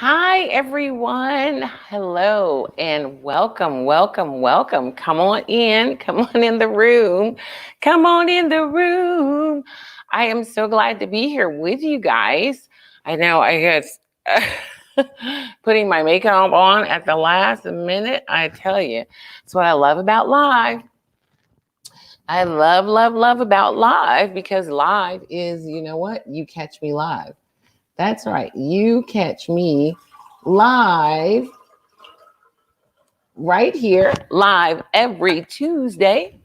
Hi, everyone. Hello and welcome, welcome, welcome. Come on in. Come on in the room. Come on in the room. I am so glad to be here with you guys. I know I guess putting my makeup on at the last minute. I tell you, it's what I love about live. I love, love, love about live because live is, you know what? You catch me live. That's right. You catch me live right here, live every Tuesday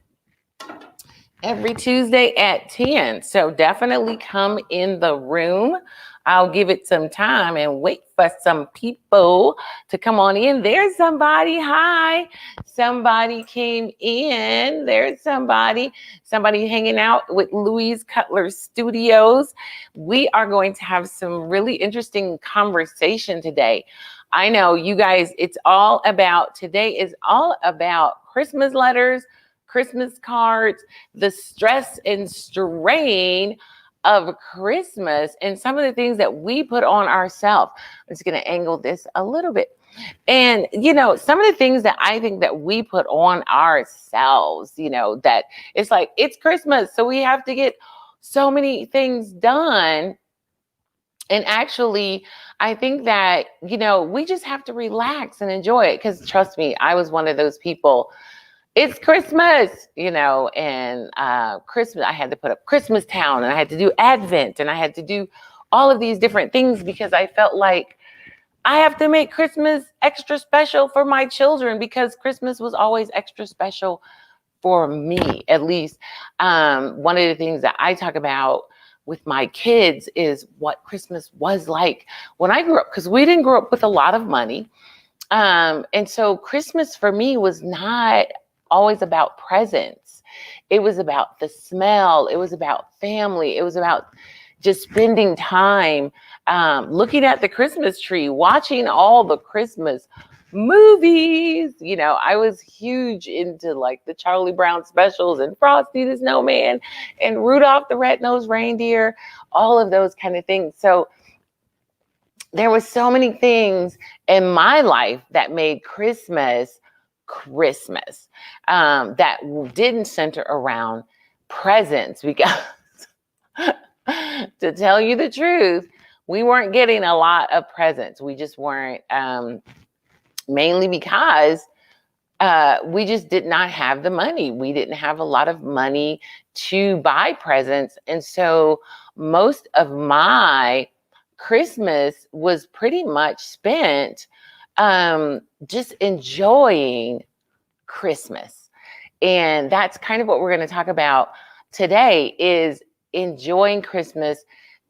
at 10. So definitely come in the room. I'll give it some time and wait for some people to come on in. There's somebody. Hi. Somebody came in. There's somebody hanging out with Louise Cutler Studios. We are going to have some really interesting conversation today. I know you guys, today is all about Christmas letters, Christmas cards, the stress and strain of Christmas, and some of the things that we put on ourselves. I'm just going to angle this a little bit. And, some of the things that I think that we put on ourselves, that it's like, it's Christmas, so we have to get so many things done. And actually, I think that, we just have to relax and enjoy it. Because trust me, I was one of those people. It's Christmas, and Christmas, I had to put up Christmas Town, and I had to do Advent, and I had to do all of these different things because I felt like I have to make Christmas extra special for my children because Christmas was always extra special for me, at least. One of the things that I talk about with my kids is what Christmas was like when I grew up, because we didn't grow up with a lot of money. And so Christmas for me was not always about presents. It was about the smell. It was about family. It was about just spending time looking at the Christmas tree, watching all the Christmas movies. I was huge into like the Charlie Brown specials and Frosty the Snowman and Rudolph the Red-Nosed Reindeer, all of those kind of things. So there was so many things in my life that made Christmas that didn't center around presents, because to tell you the truth, we weren't getting a lot of presents. We just weren't, mainly because we just did not have the money. We didn't have a lot of money to buy presents. And so most of my Christmas was pretty much spent just enjoying Christmas. And that's kind of what we're going to talk about today, is enjoying Christmas,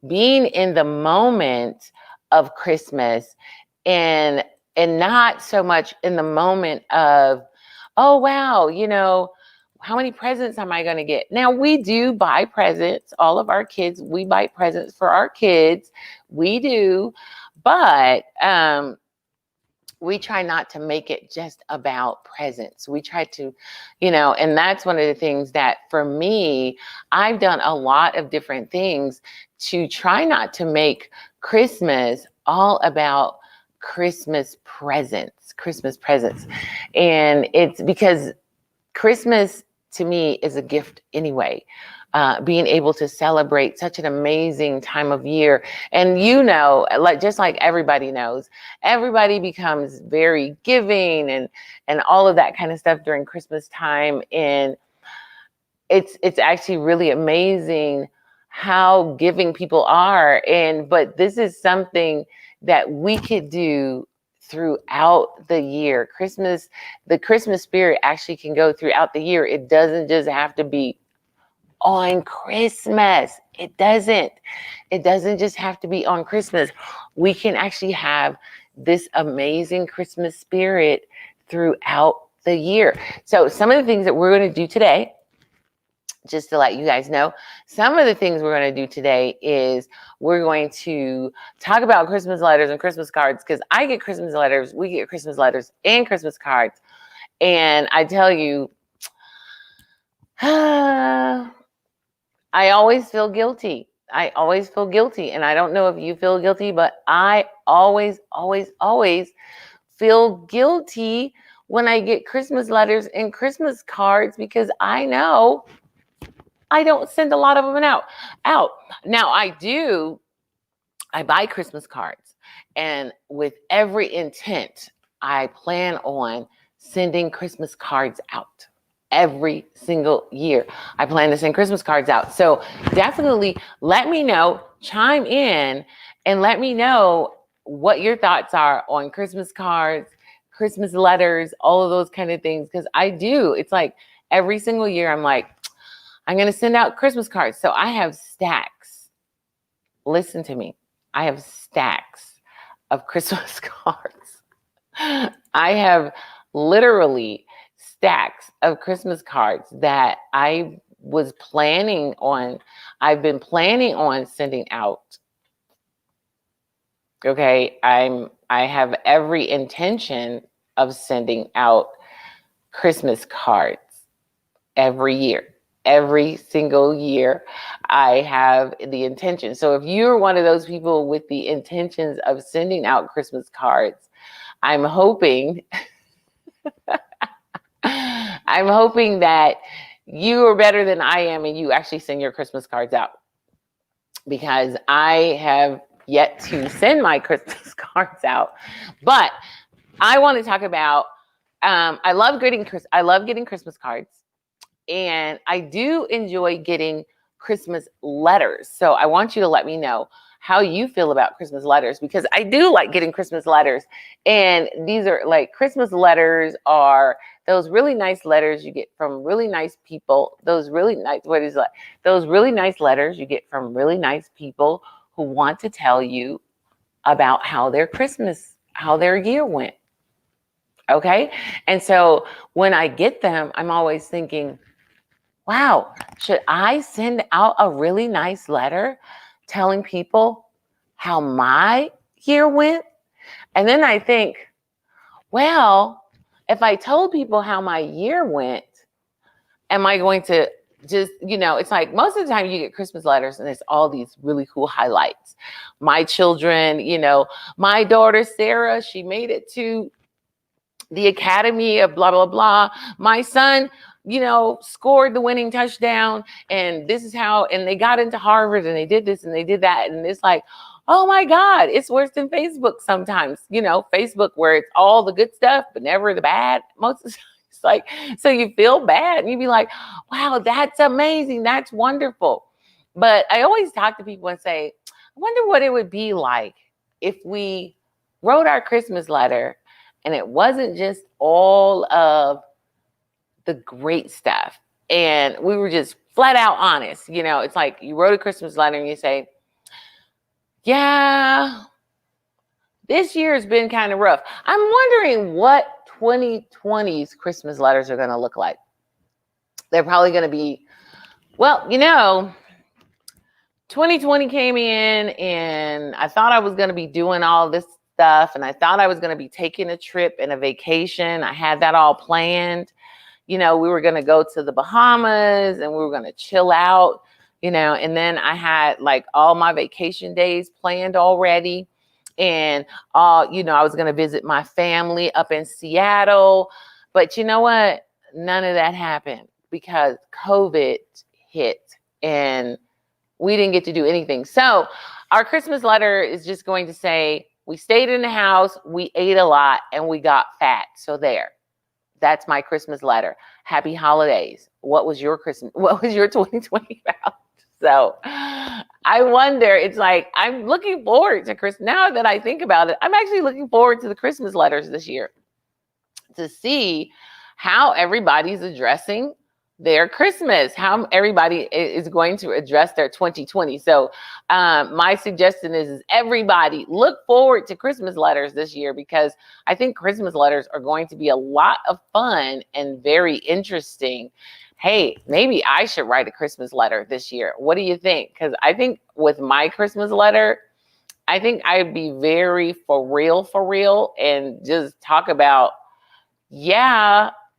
being in the moment of Christmas, and not so much in the moment of, oh, wow, how many presents am I going to get? Now, we do buy presents. All of our kids, we buy presents for our kids. We do. But we try not to make it just about presents. We try to, and that's one of the things that for me, I've done a lot of different things to try not to make Christmas all about Christmas presents. And it's because Christmas to me is a gift anyway. Being able to celebrate such an amazing time of year. And just like everybody knows, everybody becomes very giving and all of that kind of stuff during Christmas time. And it's actually really amazing how giving people are. But this is something that we could do throughout the year. The Christmas spirit actually can go throughout the year. It doesn't just have to be on Christmas. It doesn't just have to be on Christmas. We can actually have this amazing Christmas spirit throughout the year. So some of the things that we're going to do today, just to let you guys know, some of the things we're going to do today is we're going to talk about Christmas letters and Christmas cards, because I get Christmas letters, we get Christmas letters and Christmas cards. And I tell you, I always feel guilty I always feel guilty. And I don't know if you feel guilty, but I always, always, always feel guilty when I get Christmas letters and Christmas cards because I know I don't send a lot of them out. Now I buy Christmas cards, and with every intent, I plan on sending Christmas cards out every single year. I plan to send Christmas cards out. So definitely let me know, chime in, and let me know what your thoughts are on Christmas cards, Christmas letters, all of those kind of things. Because I do. It's like every single year, I'm like, I'm going to send out Christmas cards. So I have stacks. Listen to me. I have stacks of Christmas cards. I have literally stacks of Christmas cards that I've been planning on sending out. Okay, I have every intention of sending out Christmas cards every year. Every single year, I have the intention. So if you're one of those people with the intentions of sending out Christmas cards, I'm hoping that you are better than I am and you actually send your Christmas cards out, because I have yet to send my Christmas cards out. But I want to talk about, I love getting Christmas cards. And I do enjoy getting Christmas letters. So I want you to let me know how you feel about Christmas letters, because I do like getting Christmas letters. And these are like, Christmas letters are those really nice letters you get from really nice people. Those really nice letters you get from really nice people who want to tell you about how their year went. Okay. And so when I get them, I'm always thinking, wow, should I send out a really nice letter telling people how my year went? And then I think, well, if I told people how my year went, am I going to just, it's like most of the time you get Christmas letters and it's all these really cool highlights. My children, my daughter, Sarah, she made it to the academy of blah, blah, blah. My son, scored the winning touchdown, and this is how, and they got into Harvard, and they did this and they did that. And it's like, oh my God, it's worse than Facebook sometimes, Facebook, where it's all the good stuff, but never the bad. Most of the time, it's like, so you feel bad and you'd be like, wow, that's amazing. That's wonderful. But I always talk to people and say, I wonder what it would be like if we wrote our Christmas letter and it wasn't just all of the great stuff, and we were just flat out honest. It's like you wrote a Christmas letter and you say, yeah, this year has been kind of rough. I'm wondering what 2020's Christmas letters are going to look like. They're probably going to be, 2020 came in and I thought I was going to be doing all this stuff, and I thought I was going to be taking a trip and a vacation. I had that all planned. We were going to go to the Bahamas and we were going to chill out, and then I had like all my vacation days planned already. And, I was going to visit my family up in Seattle. But you know what? None of that happened because COVID hit and we didn't get to do anything. So our Christmas letter is just going to say, we stayed in the house, we ate a lot, and we got fat. So there. That's my Christmas letter. Happy holidays. What was your 2020 about? So I wonder, it's like, I'm looking forward to Christmas. Now that I think about it, I'm actually looking forward to the Christmas letters this year to see how everybody's addressing their Christmas, how everybody is going to address their 2020. So my suggestion is everybody look forward to Christmas letters this year, because I think Christmas letters are going to be a lot of fun and very interesting. Hey, maybe I should write a Christmas letter this year. What do you think? Because I think with my Christmas letter, I think I'd be very for real, and just talk about,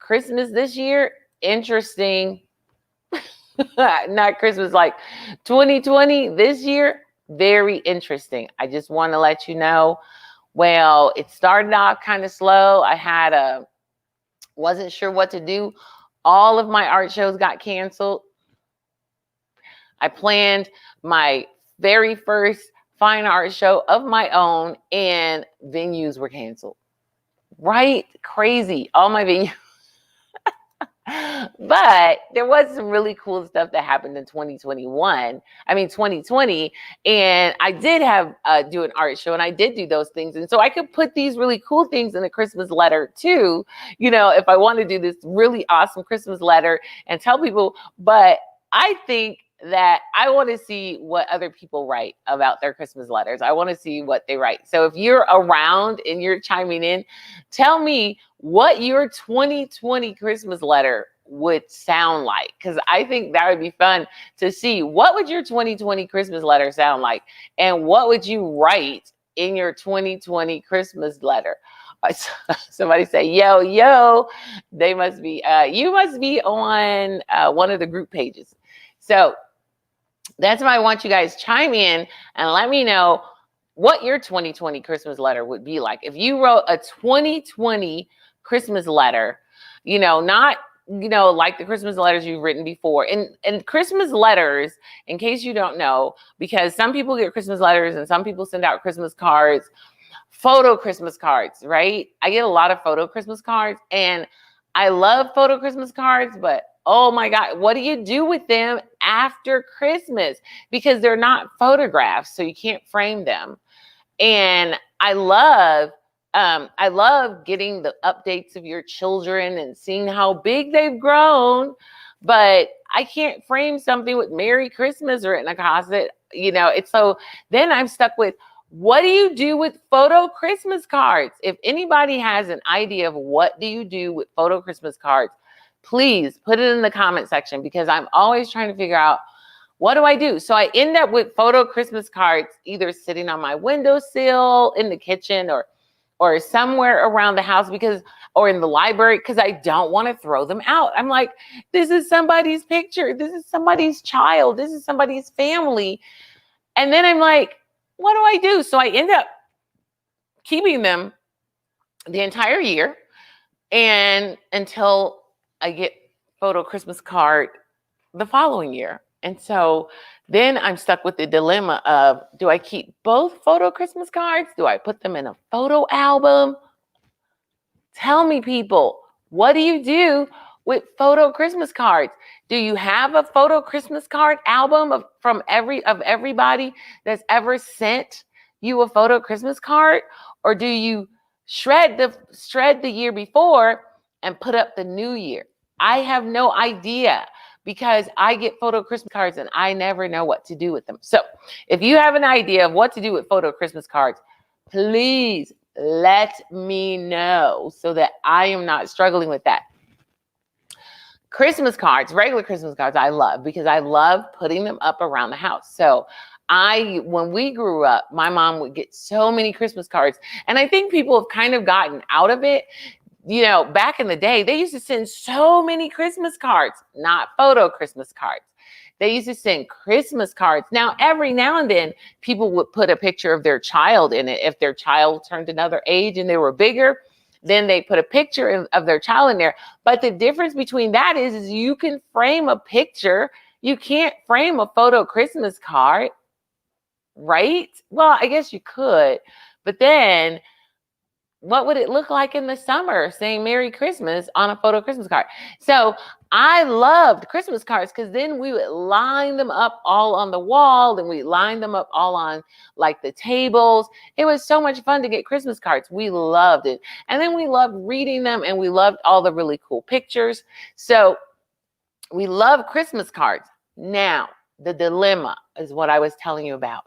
Christmas this year, interesting. not Christmas like 2020 this year. Very interesting. I just want to let you know. Well, it started off kind of slow. Wasn't sure what to do. All of my art shows got canceled. I planned my very first fine art show of my own, and venues were canceled. Right? Crazy. All my venues. But there was some really cool stuff that happened in 2020. And I did have do an art show, and I did do those things. And so I could put these really cool things in a Christmas letter too, if I want to do this really awesome Christmas letter and tell people. But I think that I want to see what other people write about their Christmas letters. I want to see what they write. So if you're around and you're chiming in, tell me what your 2020 Christmas letter would sound like, because I think that would be fun to see. What would your 2020 Christmas letter sound like, and what would you write in your 2020 Christmas letter? Somebody say, yo, they must be, you must be on one of the group pages. So that's why I want you guys chime in and let me know what your 2020 Christmas letter would be like. If you wrote a 2020 Christmas letter, not, like the Christmas letters you've written before. And Christmas letters, in case you don't know, because some people get Christmas letters and some people send out Christmas cards, photo Christmas cards, right? I get a lot of photo Christmas cards, and I love photo Christmas cards, but oh my God, what do you do with them after Christmas? Because they're not photographs, so you can't frame them. And I love getting the updates of your children and seeing how big they've grown, but I can't frame something with Merry Christmas written across it. It's so then I'm stuck with, what do you do with photo Christmas cards? If anybody has an idea of what do you do with photo Christmas cards, please put it in the comment section, because I'm always trying to figure out, what do I do? So I end up with photo Christmas cards either sitting on my windowsill in the kitchen or somewhere around the house, or in the library, because I don't want to throw them out. I'm like, this is somebody's picture. This is somebody's child. This is somebody's family. And then I'm like, what do I do? So I end up keeping them the entire year, and until I get photo Christmas card the following year. And so then I'm stuck with the dilemma of, do I keep both photo Christmas cards? Do I put them in a photo album? Tell me, people, what do you do with photo Christmas cards? Do you have a photo Christmas card album of everybody that's ever sent you a photo Christmas card? Or do you shred the year before and put up the new year? I have no idea, because I get photo Christmas cards and I never know what to do with them. So if you have an idea of what to do with photo Christmas cards, please let me know so that I am not struggling with that. Christmas cards, regular Christmas cards, I love, because I love putting them up around the house. So when we grew up, my mom would get so many Christmas cards, and I think people have kind of gotten out of it. Back in the day, they used to send so many Christmas cards, not photo Christmas cards. They used to send Christmas cards. Now, every now and then, people would put a picture of their child in it. If their child turned another age and they were bigger, then they put a picture of their child in there. But the difference between that is you can frame a picture. You can't frame a photo Christmas card, right? Well, I guess you could, but then what would it look like in the summer saying Merry Christmas on a photo Christmas card? So I loved Christmas cards, because then we would line them up all on the wall, and we lined them up all on like the tables. It was so much fun to get Christmas cards. We loved it. And then we loved reading them, and we loved all the really cool pictures. So we love Christmas cards. Now, the dilemma is what I was telling you about.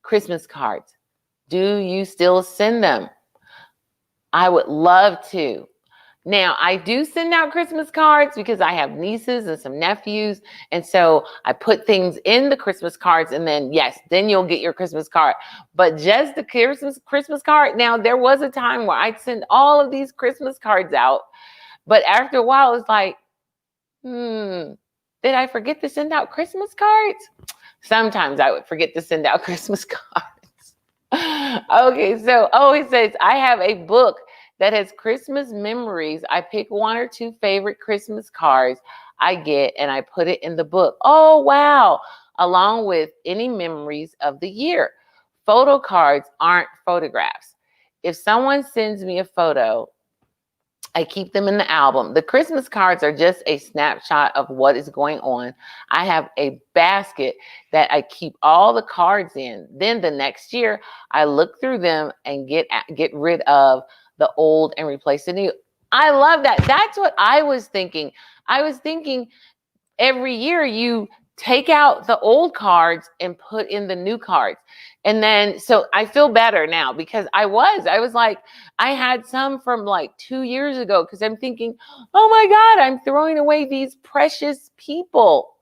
Christmas cards. Do you still send them? I would love to. Now, I do send out Christmas cards because I have nieces and some nephews. And so I put things in the Christmas cards, and then, yes, then you'll get your Christmas card. But just the Christmas card. Now, there was a time where I'd send all of these Christmas cards out. But after a while, it's like, Did I forget to send out Christmas cards? Sometimes I would forget to send out Christmas cards. Okay, so it says, I have a book that has Christmas memories. I pick one or two favorite Christmas cards I get and I put it in the book. Oh, wow. Along with any memories of the year. Photo cards aren't photographs. If someone sends me a photo, I keep them in the album. The Christmas cards are just a snapshot of what is going on. I have a basket that I keep all the cards in. Then the next year, I look through them and get rid of the old and replace the new. I love that. That's what I was thinking. I was thinking every year you take out the old cards and put in the new cards. And then, so I feel better now because I was like, I had some from like 2 years ago because I'm thinking, oh my God, I'm throwing away these precious people.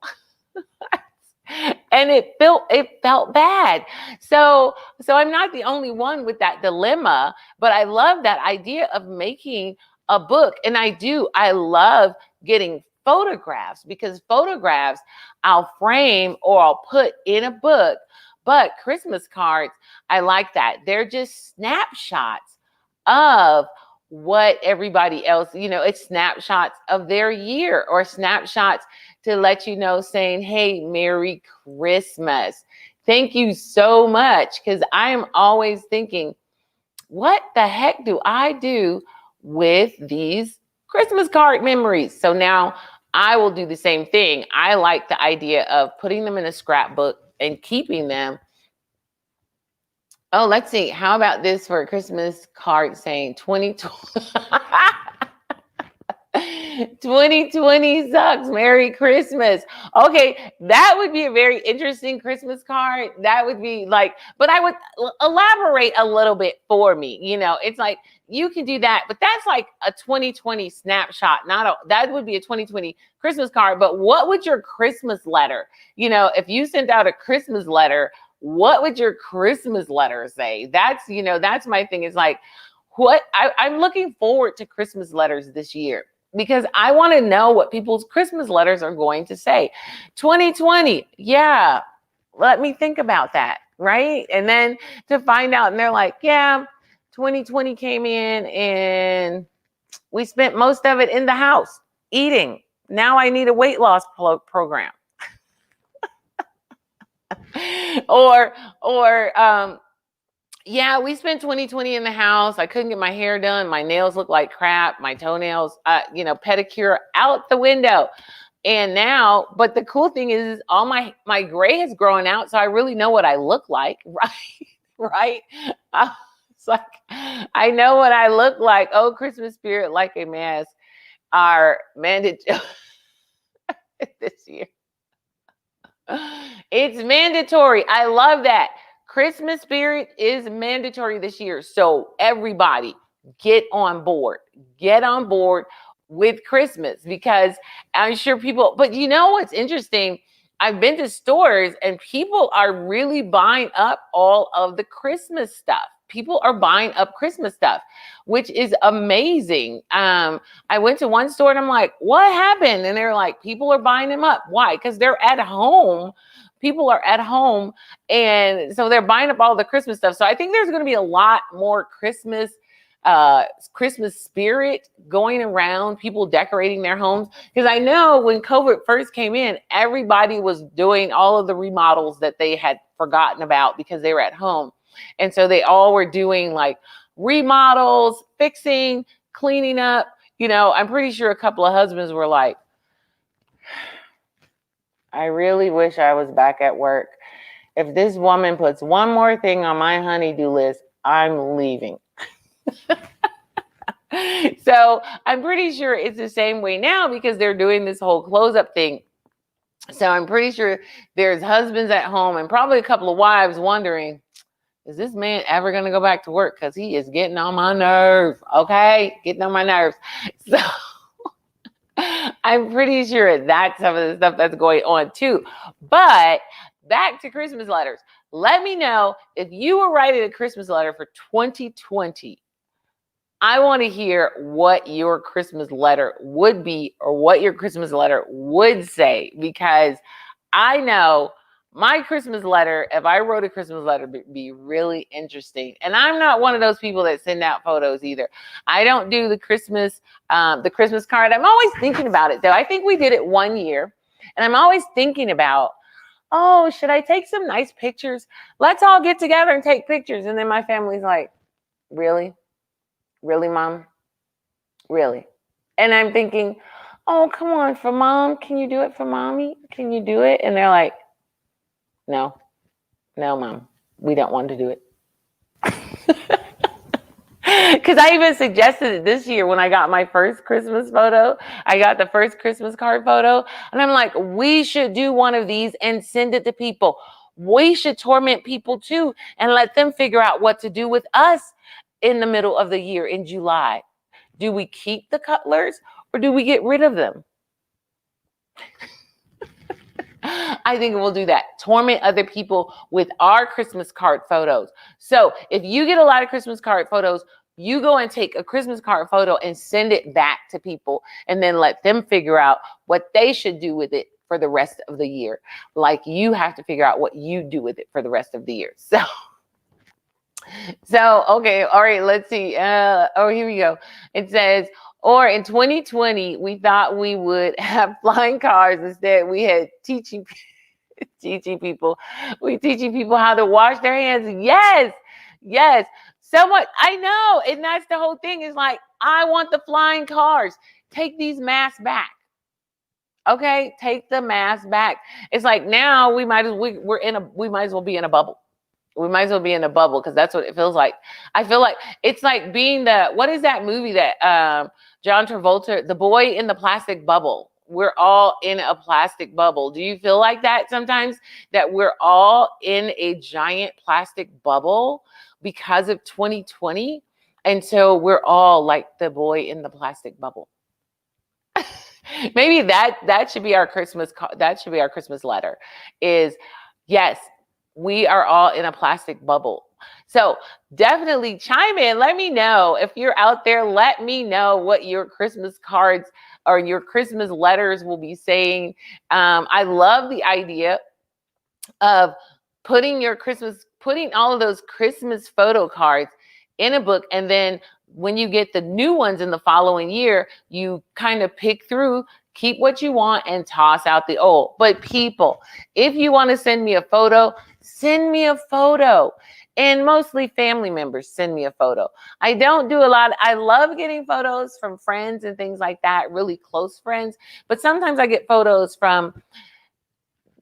And it felt bad. So I'm not the only one with that dilemma, but I love that idea of making a book. And I love getting photographs because photographs I'll frame or I'll put in a book. But Christmas cards, I like that. They're just snapshots of what everybody else, it's snapshots of their year or snapshots to let you know saying, hey, Merry Christmas. Thank you so much. Because I am always thinking, what the heck do I do with these Christmas card memories? So now I will do the same thing. I like the idea of putting them in a scrapbook and keeping them. Oh, let's see. How about this for a Christmas card saying 2020? 2020 sucks. Merry Christmas. Okay, that would be a very interesting Christmas card. That would be like, but I would elaborate a little bit for me. It's like you can do that, but that's like a 2020 snapshot. That would be a 2020 Christmas card. But what would your Christmas letter? If you sent out a Christmas letter, what would your Christmas letter say? That's my thing. Is like, what I'm looking forward to Christmas letters this year because I want to know what people's Christmas letters are going to say. 2020, yeah, let me think about that, right? And then to find out, and they're like, yeah, 2020 came in and we spent most of it in the house eating. Now I need a weight loss program. or yeah, we spent 2020 in the house. I couldn't get my hair done. My nails look like crap. My toenails, pedicure out the window. And now, but the cool thing is all my gray has grown out. So I really know what I look like, right? Right? It's like, I know what I look like. Oh, Christmas spirit, like a mask are mandatory this year. It's mandatory. I love that. Christmas spirit is mandatory this year. So everybody get on board with Christmas because I'm sure people, but what's interesting? I've been to stores and people are really buying up all of the Christmas stuff. People are buying up Christmas stuff, which is amazing. I went to one store and I'm like, what happened? And they're like, people are buying them up. Why? Because they're at home. People are at home. And so they're buying up all the Christmas stuff. So I think there's going to be a lot more Christmas spirit going around, people decorating their homes. Because I know when COVID first came in, everybody was doing all of the remodels that they had forgotten about because they were at home. And so they all were doing like remodels, fixing, cleaning up. I'm pretty sure a couple of husbands were like, I really wish I was back at work. If this woman puts one more thing on my honey-do list, I'm leaving. So I'm pretty sure it's the same way now because they're doing this whole close-up thing. So I'm pretty sure there's husbands at home and probably a couple of wives wondering, is this man ever going to go back to work? Because he is getting on my nerves, okay? Getting on my nerves. So I'm pretty sure that's some of the stuff that's going on too. But back to Christmas letters. Let me know if you were writing a Christmas letter for 2020. I want to hear what your Christmas letter would be or what your Christmas letter would say, because I know my Christmas letter, if I wrote a Christmas letter, would be really interesting. And I'm not one of those people that send out photos either. I don't do the Christmas card. I'm always thinking about it, though. I think we did it one year, and I'm always thinking about, oh, should I take some nice pictures? Let's all get together and take pictures. And then my family's like, really? Really, Mom? Really? And I'm thinking, oh, come on, for Mom. Can you do it for Mommy? Can you do it? And they're like, no, Mom. We don't want to do it. Because I even suggested it this year when I got my first Christmas photo. I got the first Christmas card photo. And I'm like, we should do one of these and send it to people. We should torment people too and let them figure out what to do with us in the middle of the year in July. Do we keep the Cutlers or do we get rid of them? I think we'll do that. Torment other people with our Christmas card photos. So if you get a lot of Christmas card photos, you go and take a Christmas card photo and send it back to people and then let them figure out what they should do with it for the rest of the year. Like you have to figure out what you do with it for the rest of the year. So okay, all right, let's see. Here we go. It says, or in 2020, we thought we would have flying cars. Instead, we had teaching people how to wash their hands. Yes. So much. I know. And that's the whole thing, is like, I want the flying cars. Take these masks back. Okay, take the mask back. It's like now we might as well be in a bubble. We might as well be in a bubble, because that's what it feels like. I feel like it's like being what is that movie that John Travolta, The Boy in the Plastic Bubble? We're all in a plastic bubble. Do you feel like that sometimes, that we're all in a giant plastic bubble because of 2020? And so we're all like the boy in the plastic bubble. Maybe that should be our Christmas. That should be our Christmas letter. Is yes, we are all in a plastic bubble. So definitely chime in. Let me know if you're out there. Let me know what your Christmas cards or your Christmas letters will be saying. I love the idea of putting all of those Christmas photo cards in a book, and then when you get the new ones in the following year, you kind of pick through, keep what you want, and toss out the old. But people, if you want to send me a photo, send me a photo. And mostly family members send me a photo. I don't do a lot. I love getting photos from friends and things like that, really close friends. But sometimes I get photos from,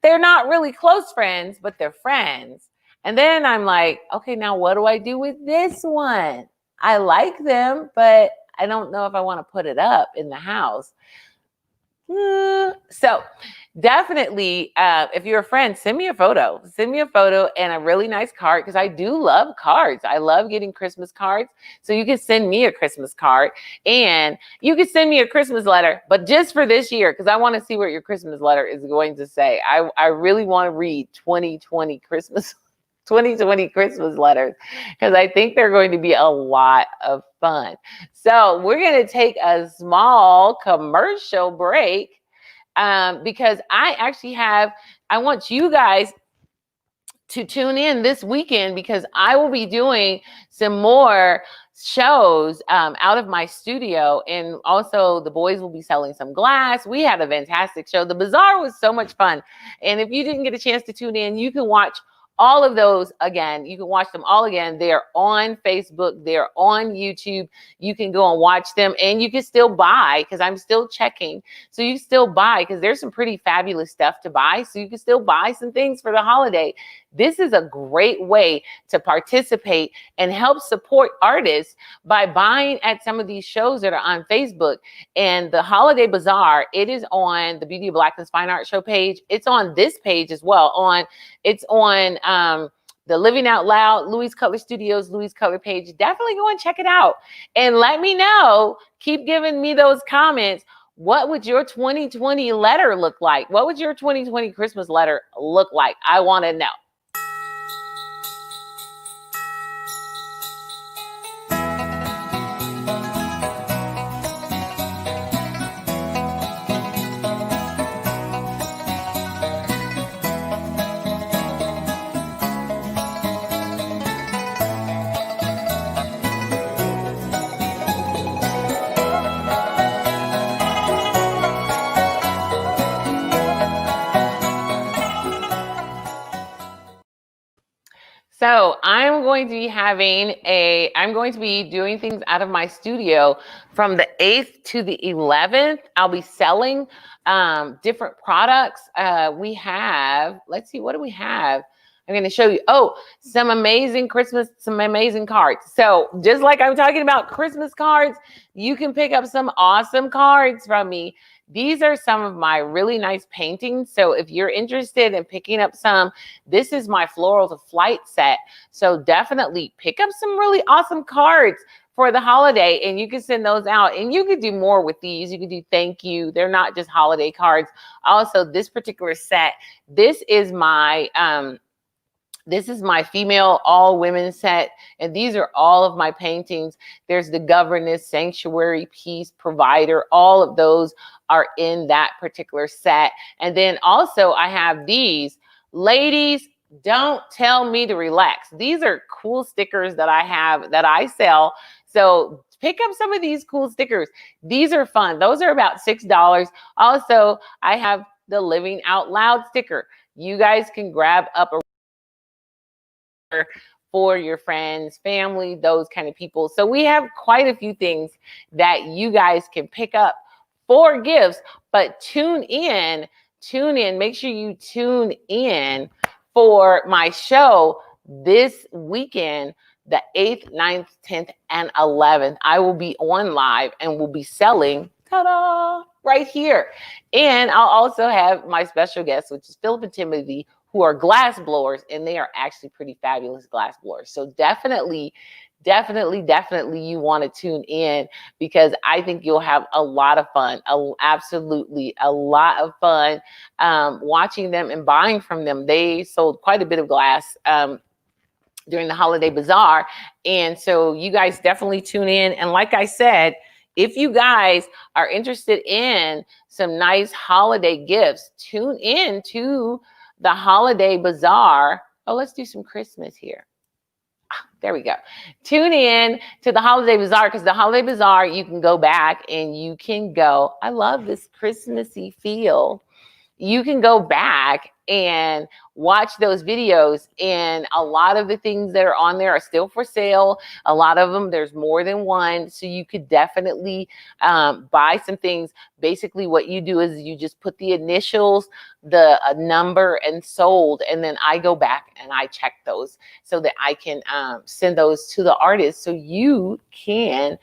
they're not really close friends, but they're friends. And then I'm like, okay, now what do I do with this one? I like them, but I don't know if I want to put it up in the house. So definitely, if you're a friend, send me a photo. Send me a photo and a really nice card, because I do love cards. I love getting Christmas cards. So you can send me a Christmas card, and you can send me a Christmas letter, but just for this year, because I want to see what your Christmas letter is going to say. I really want to read 2020 Christmas letters, because I think they're going to be a lot of fun. So we're going to take a small commercial break, because I want you guys to tune in this weekend, because I will be doing some more shows out of my studio, and also the boys will be selling some glass. We had a fantastic show. The bazaar was so much fun, and if you didn't get a chance to tune in, you can watch all of those again. You can watch them all again. They're on Facebook. They're on YouTube. You can go and watch them, and you can still buy, because I'm still checking. So you can still buy, because there's some pretty fabulous stuff to buy. So you can still buy some things for the holiday. This is a great way to participate and help support artists by buying at some of these shows that are on Facebook. And the Holiday Bazaar, it is on the Beauty of Blackness Fine Art Show page. It's on this page as well. It's on the Living Out Loud, Louise Cutler Studios, Louise Cutler page. Definitely go and check it out. And let me know, keep giving me those comments. What would your 2020 letter look like? What would your 2020 Christmas letter look like? I want to know. So I'm going to be I'm going to be doing things out of my studio from the 8th to the 11th. I'll be selling different products. We have, let's see, what do we have? I'm going to show you. Oh, some amazing cards. So just like I'm talking about Christmas cards, you can pick up some awesome cards from me. These are some of my really nice paintings. So if you're interested in picking up some, this is my Floral to Flight set. So definitely pick up some really awesome cards for the holiday, and you can send those out, and you could do more with these. You can do thank you. They're not just holiday cards. Also, this particular set, this is my female all women set, and these are all of my paintings. There's the governess, sanctuary, peace, provider. All of those are in that particular set. And then also I have these. Ladies, don't tell me to relax. These are cool stickers that I have that I sell. So pick up some of these cool stickers. These are fun. Those are about $6. Also, I have the Living Out Loud sticker. You guys can grab up a for your friends, family, those kind of people. So we have quite a few things that you guys can pick up for gifts, but tune in, make sure you tune in for my show this weekend, the 8th, 9th, 10th, and 11th. I will be on live and will be selling, ta-da, right here. And I'll also have my special guest, which is Philip and Timothy, who are glass blowers, and they are actually pretty fabulous glass blowers. So definitely you want to tune in, because I think you'll have a lot of fun, absolutely a lot of fun watching them and buying from them. They sold quite a bit of glass during the holiday bazaar. And so you guys definitely tune in. And like I said, if you guys are interested in some nice holiday gifts, tune in to the holiday bazaar. Oh, let's do some Christmas here. There we go. Tune in to the holiday bazaar, because the holiday bazaar, you can go back and you can go, I love this Christmassy feel. You can go back and watch those videos, and a lot of the things that are on there are still for sale. A lot of them, there's more than one, so you could definitely buy some things. Basically what you do is you just put the initials, the number, and sold, and then I go back and I check those so that I can send those to the artist so you can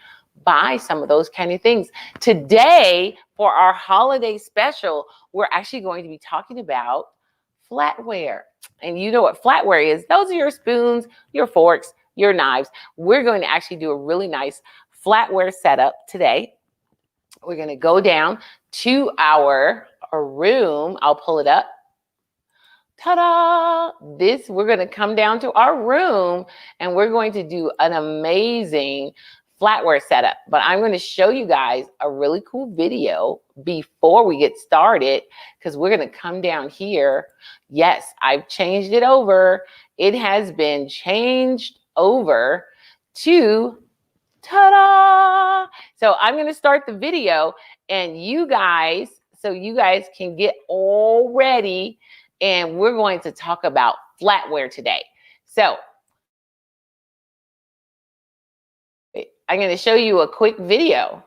buy some of those kind of things. Today, for our holiday special, we're actually going to be talking about flatware. And you know what flatware is? Those are your spoons, your forks, your knives. We're going to actually do a really nice flatware setup today. We're going to go down to our room. I'll pull it up. Ta-da! We're going to come down to our room, and we're going to do an amazing flatware setup. But I'm going to show you guys a really cool video before we get started, because we're going to come down here. Yes, I've changed it over. It has been changed over to ta-da! So I'm going to start the video, and you guys can get all ready, and we're going to talk about flatware today. So I'm going to show you a quick video,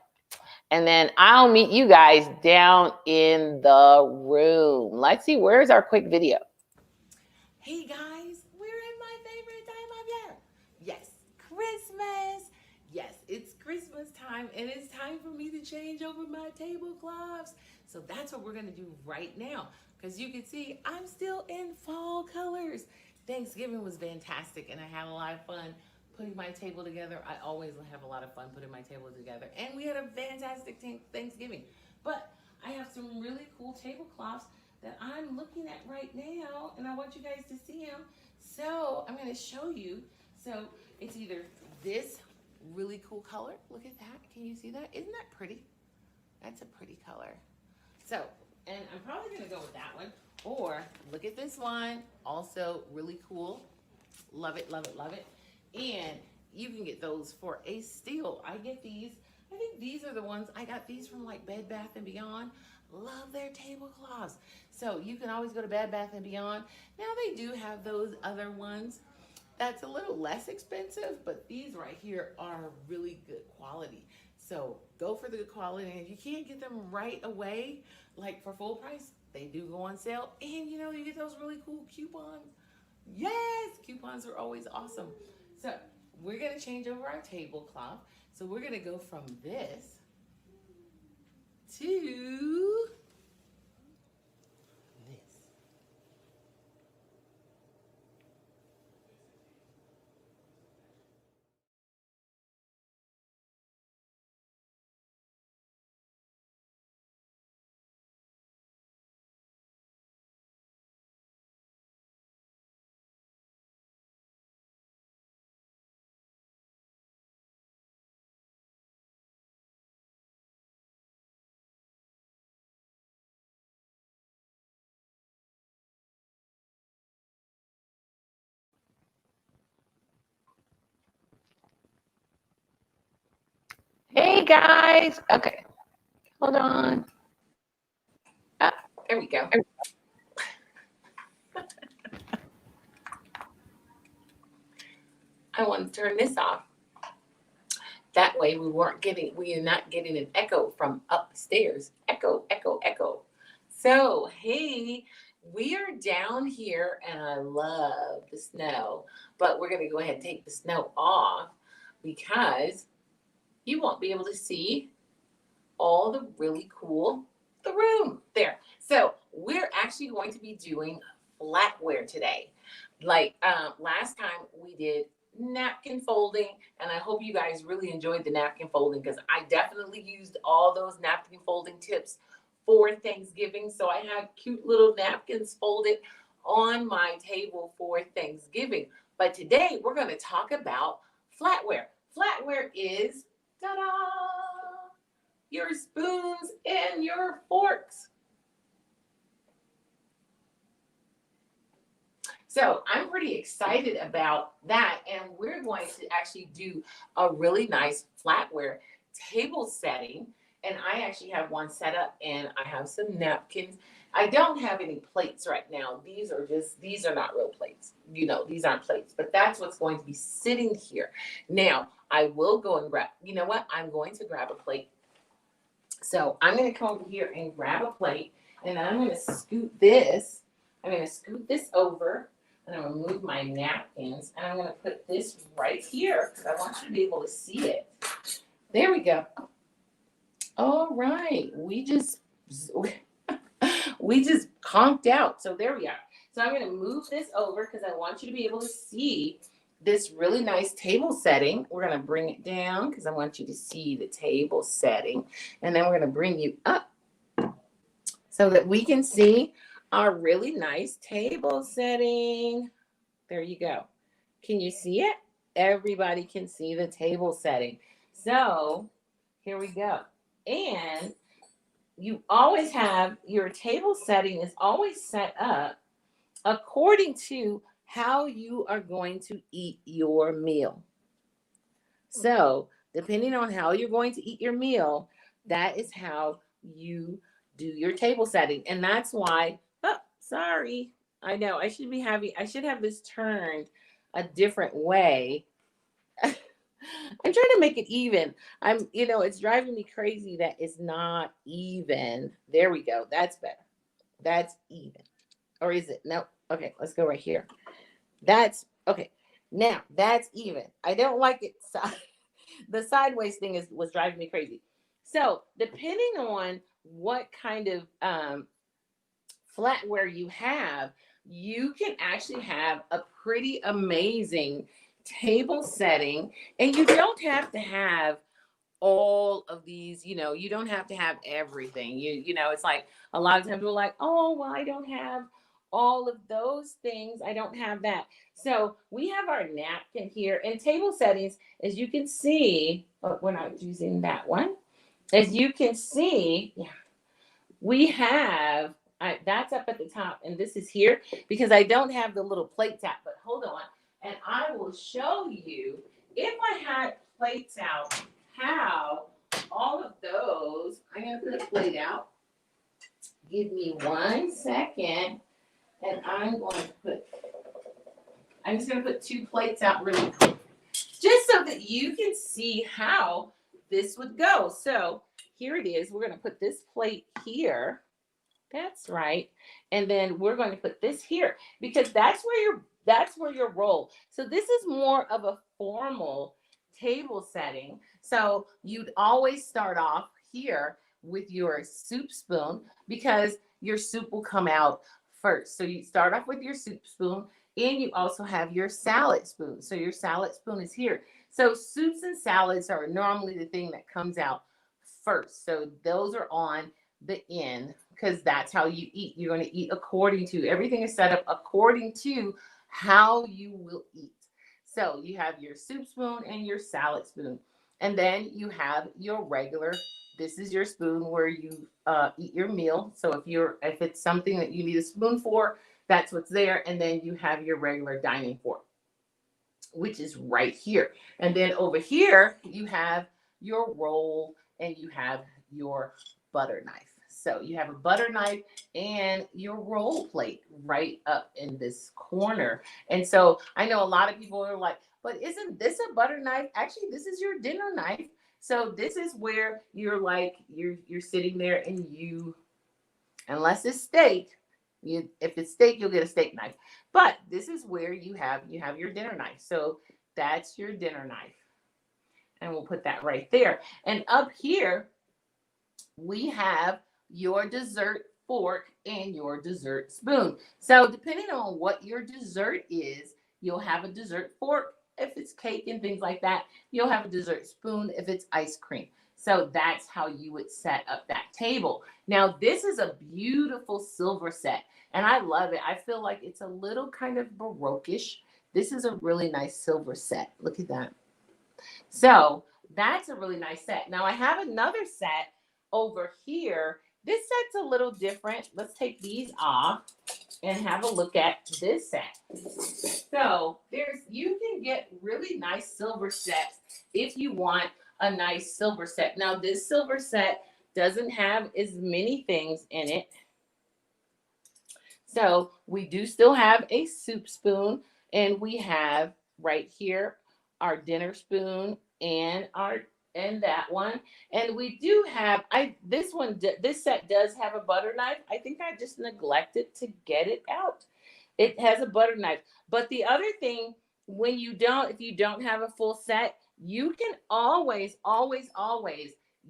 and then I'll meet you guys down in the room. Let's see, where's our quick video? Hey guys, we're in my favorite time of year. Yes, Christmas. Yes, it's Christmas time, and it's time for me to change over my tablecloths. So that's what we're going to do right now, because you can see I'm still in fall colors. Thanksgiving was fantastic, and I had a lot of fun putting my table together. I always have a lot of fun putting my table together, and we had a fantastic Thanksgiving. But I have some really cool tablecloths that I'm looking at right now, and I want you guys to see them. So I'm going to show you. So it's either this really cool color. Look at that. Can you see that? Isn't that pretty? That's a pretty color. So, and I'm probably going to go with that one. Or look at this one. Also really cool. Love it, love it, love it. And you can get those for a steal. I get these. I think these are the ones. I got these from like Bed Bath & Beyond. Love their tablecloths. So you can always go to Bed Bath & Beyond. Now they do have those other ones, that's a little less expensive, but these right here are really good quality. So go for the good quality, and if you can't get them right away, like for full price, they do go on sale, and you know you get those really cool coupons. Yes, coupons are always awesome. So we're gonna change over our tablecloth. So we're gonna go from this to this. Hey guys. Okay, hold on. Ah, there we go. I want to turn this off. That way we are not getting an echo from upstairs. Echo, echo, echo. So, hey, we are down here and I love the snow, but we're going to go ahead and take the snow off because you won't be able to see all the really cool the room there. So we're actually going to be doing flatware today. Like last time we did napkin folding, and I hope you guys really enjoyed the napkin folding because I definitely used all those napkin folding tips for Thanksgiving. So I have cute little napkins folded on my table for Thanksgiving. But today we're going to talk about flatware. Flatware is ta-da! Your spoons and your forks. So I'm pretty excited about that. And we're going to actually do a really nice flatware table setting. And I actually have one set up and I have some napkins. I don't have any plates right now. These are not real plates. You know, these aren't plates, but that's what's going to be sitting here. Now, I will go and grab, you know what? I'm going to grab a plate. So I'm going to come over here and grab a plate, and I'm going to scoot this. I'm going to scoot this over, and I'm going to move my napkins, and I'm going to put this right here because I want you to be able to see it. There we go. All right, we just conked out. So there we are. So I'm going to move this over because I want you to be able to see this really nice table setting. We're going to bring it down because I want you to see the table setting. And then we're going to bring you up so that we can see our really nice table setting. There you go. Can you see it? Everybody can see the table setting. So here we go. And you always have your table setting is always set up according to how you are going to eat your meal. So, depending on how you're going to eat your meal, that is how you do your table setting. And that's why, oh, sorry. I know I should have this turned a different way. I'm trying to make it even. It's driving me crazy that it's not even. There we go. That's better. That's even. Or is it? No. Okay, let's go right here. That's okay. Now that's even. I don't like it. The sideways thing was driving me crazy. So depending on what kind of flatware you have, you can actually have a pretty amazing table setting, and you don't have to have all of these, you don't have to have everything. It's like a lot of times we're like, oh, well, I don't have all of those things. I don't have that. So we have our napkin here and table settings, as you can see, but we're not using that one. As you can see, yeah, we have that's up at the top, and this is here because I don't have the little plate tap. But hold on, and I will show you if I had plates out how all of those. I'm gonna put a plate out. Give me 1 second, and I'm going to put. I'm just going to put 2 plates out really quick, just so that you can see how this would go. So here it is. We're going to put this plate here. That's right. And then we're going to put this here because that's where your roll. So this is more of a formal table setting. So you'd always start off here with your soup spoon because your soup will come out first. So you start off with your soup spoon and you also have your salad spoon. So your salad spoon is here. So soups and salads are normally the thing that comes out first. So those are on the end because that's how you eat. You're going to eat according to, everything is set up according to how you will eat. So you have your soup spoon and your salad spoon. And then you have your regular, this is your spoon where you eat your meal. So if it's something that you need a spoon for, that's what's there. And then you have your regular dining fork, which is right here. And then over here, you have your roll and you have your butter knife. So you have a butter knife and your roll plate right up in this corner. And so I know a lot of people are like, but isn't this a butter knife? Actually, this is your dinner knife. So this is where you're like, you're sitting there and unless it's steak, if it's steak, you'll get a steak knife. But this is where you have your dinner knife. So that's your dinner knife. And we'll put that right there. And up here, we have your dessert fork and your dessert spoon. So depending on what your dessert is, you'll have a dessert fork if it's cake and things like that. You'll have a dessert spoon if it's ice cream. So that's how you would set up that table. Now, this is a beautiful silver set, and I love it. I feel like it's a little kind of Baroque-ish. This is a really nice silver set. Look at that. So that's a really nice set. Now, I have another set over here. This set's a little different. Let's take these off and have a look at this set. So you can get really nice silver sets if you want a nice silver set. Now, this silver set doesn't have as many things in it. So we do still have a soup spoon, and we have right here our dinner spoon and that one. And we do have this set does have a butter knife. I think I just neglected to get it out. It has a butter knife. But the other thing, if you don't have a full set, you can always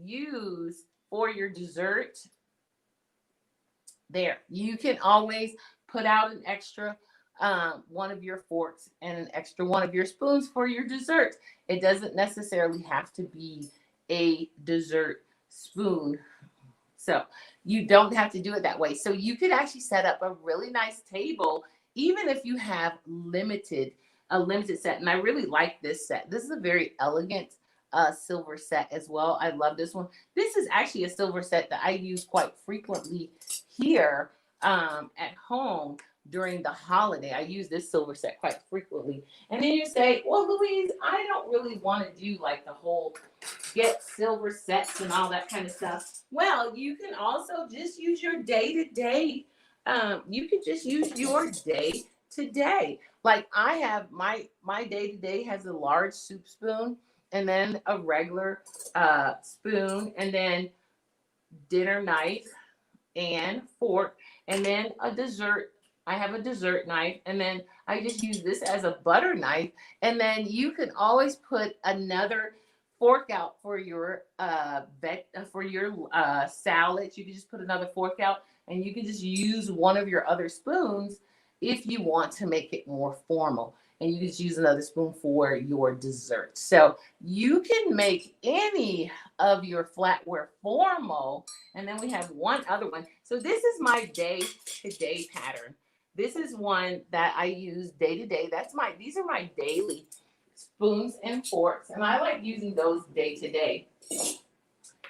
use for your dessert. There, you can always put out an extra one of your forks and an extra one of your spoons for your dessert. It doesn't necessarily have to be a dessert spoon. So you don't have to do it that way. So you could actually set up a really nice table, even if you have a limited set. And I really like this set. This is a very elegant silver set as well. I love this one. This is actually a silver set that I use quite frequently here at home during the holiday. I use this silver set quite frequently. And then you say, well, Louise, I don't really want to do like the whole get silver sets and all that kind of stuff. Well, you can also just use your day-to-day. You can just use your day-to-day. Like I have my day-to-day has a large soup spoon and then a regular spoon and then dinner knife and fork and then a dessert. I have a dessert knife and then I just use this as a butter knife. And then you can always put another fork out for your salads. You can just put another fork out and you can just use one of your other spoons if you want to make it more formal. And you can just use another spoon for your dessert. So you can make any of your flatware formal. And then we have one other one. So this is my day-to-day pattern. This is one that I use day-to-day. These are my daily spoons and forks. And I like using those day-to-day.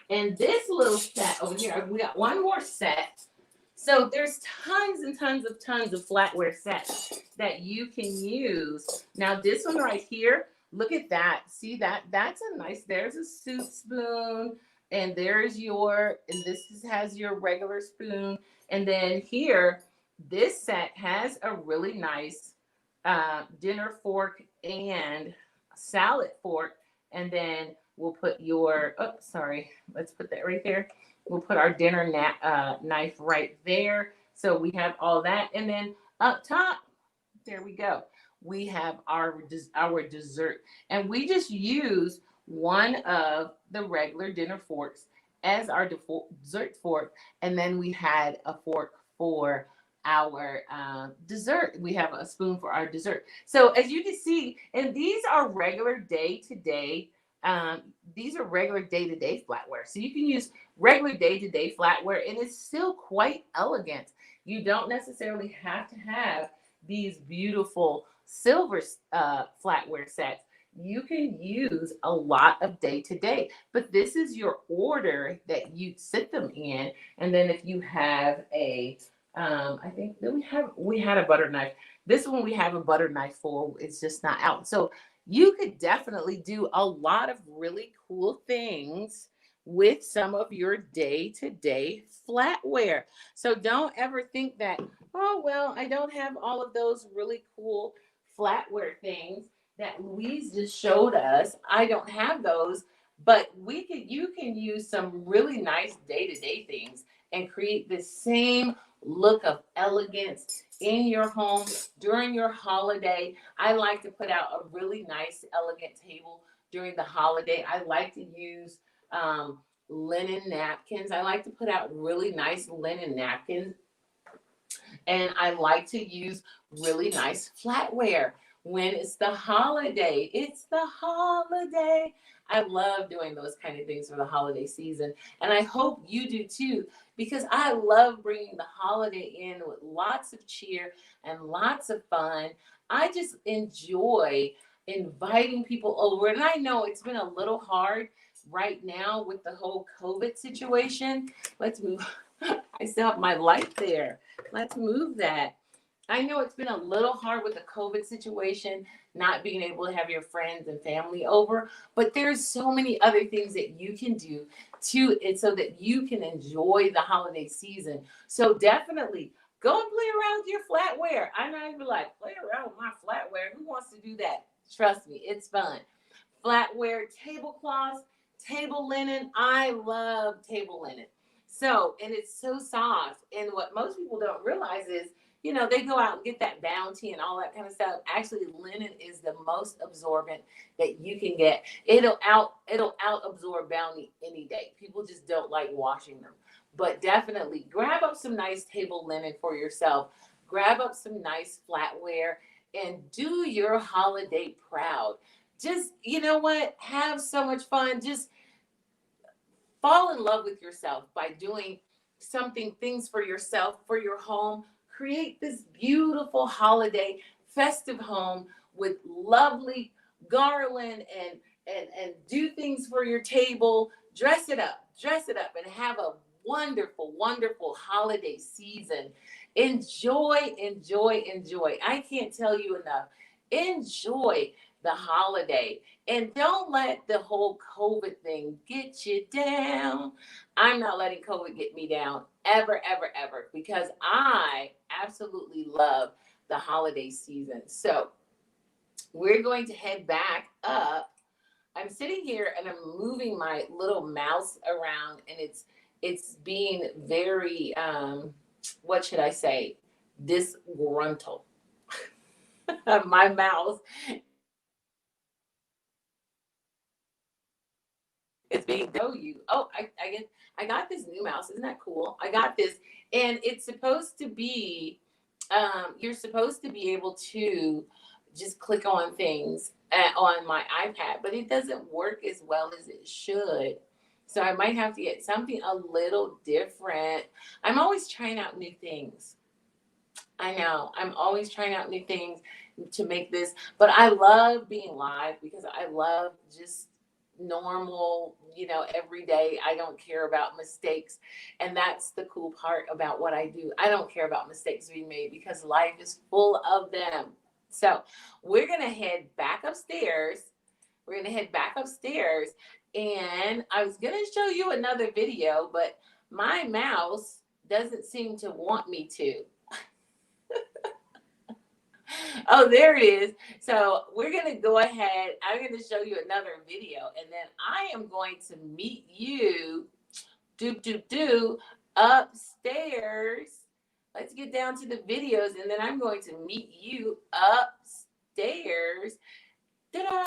And this little set over here, we got one more set. So there's tons and tons of flatware sets that you can use. Now this one right here, look at that. See that? That's a nice, there's a soup spoon and this has your regular spoon. And then here, this set has a really nice dinner fork and salad fork, and then we'll put your, oh, sorry, let's put that right there. We'll put our dinner knife right there. So we have all that. And then up top, there we go. We have our dessert. And we just use one of the regular dinner forks as our dessert fork. And then we had a fork for our dessert. We have a spoon for our dessert. So as you can see, and these are regular day to day. These are regular day to day flatware. So you can use regular day to day flatware, and it's still quite elegant. You don't necessarily have to have these beautiful silver flatware sets. You can use a lot of day to day, but this is your order that you sit them in. And then if you have a I think that we had a butter knife. This one we have a butter knife for. It's just not out. So you could definitely do a lot of really cool things with some of your day-to-day flatware. So don't ever think that, oh well, I don't have all of those really cool flatware things that Louise just showed us. I don't have those, but you can use some really nice day-to-day things and create the same look of elegance in your home during your holiday. I like to put out a really nice, elegant table during the holiday. I like to use linen napkins. I like to put out really nice linen napkins, and I like to use really nice flatware when it's the holiday. It's the holiday. I love doing those kind of things for the holiday season. And I hope you do too, because I love bringing the holiday in with lots of cheer and lots of fun. I just enjoy inviting people over. And I know it's been a little hard right now with the whole COVID situation. Let's move. I still have my light there. Let's move that. I know it's been a little hard with the COVID situation, not being able to have your friends and family over, but there's so many other things that you can do to it so that you can enjoy the holiday season. So definitely go and play around with your flatware. I'm not even like, play around with my flatware. Who wants to do that? Trust me, it's fun. Flatware, tablecloths, table linen. I love table linen. So, and it's so soft. And what most people don't realize is, they go out and get that Bounty and all that kind of stuff. Actually, linen is the most absorbent that you can get. It'll out absorb Bounty any day. People just don't like washing them. But definitely grab up some nice table linen for yourself. Grab up some nice flatware and do your holiday proud. Just, you know what? Have so much fun. Just fall in love with yourself by doing things for yourself, for your home. Create this beautiful holiday festive home with lovely garland and do things for your table. Dress it up, and have a wonderful, wonderful holiday season. Enjoy, enjoy, enjoy. I can't tell you enough. Enjoy the holiday. And don't let the whole COVID thing get you down. I'm not letting COVID get me down ever, ever, ever, because I absolutely love the holiday season. So we're going to head back up. I'm sitting here and I'm moving my little mouse around, and it's being very what should I say? Disgruntled. My mouse. It's being show you. Oh, I got this new mouse. Isn't that cool? I got this, and it's supposed to be. You're supposed to be able to just click on things on my iPad, but it doesn't work as well as it should. So I might have to get something a little different. I'm always trying out new things. I know. I'm always trying out new things to make this, but I love being live because I love just normal, every day. I don't care about mistakes. And that's the cool part about what I do. I don't care about mistakes being made because life is full of them. So we're going to head back upstairs. We're going to head back upstairs. And I was going to show you another video, but my mouse doesn't seem to want me to. Oh, there it is. So we're going to go ahead. I'm going to show you another video, and then I am going to meet you upstairs. Let's get down to the videos, and then I'm going to meet you upstairs. Ta-da!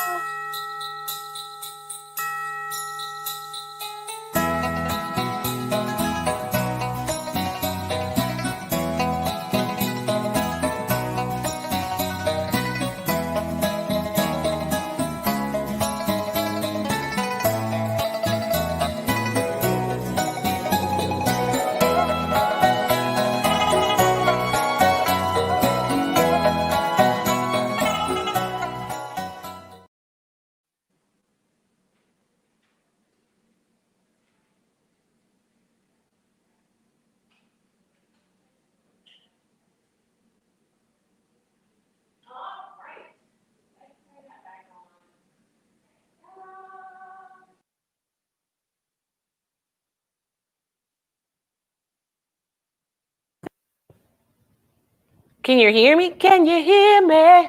Can you hear me? Can you hear me?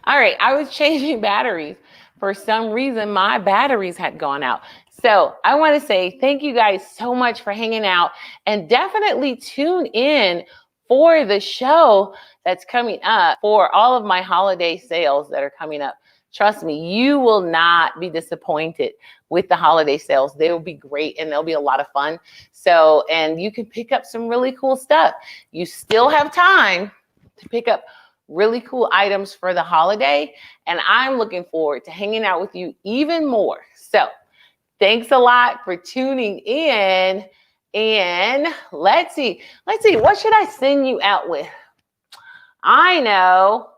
All right, I was changing batteries. For some reason, my batteries had gone out. So I want to say thank you guys so much for hanging out, and definitely tune in for the show that's coming up, for all of my holiday sales that are coming up. Trust me, you will not be disappointed with the holiday sales. They will be great, and they'll be a lot of fun. So, and you can pick up some really cool stuff. You still have time to pick up really cool items for the holiday, and I'm looking forward to hanging out with you even more. So thanks a lot for tuning in, and let's see, what should I send you out with? I know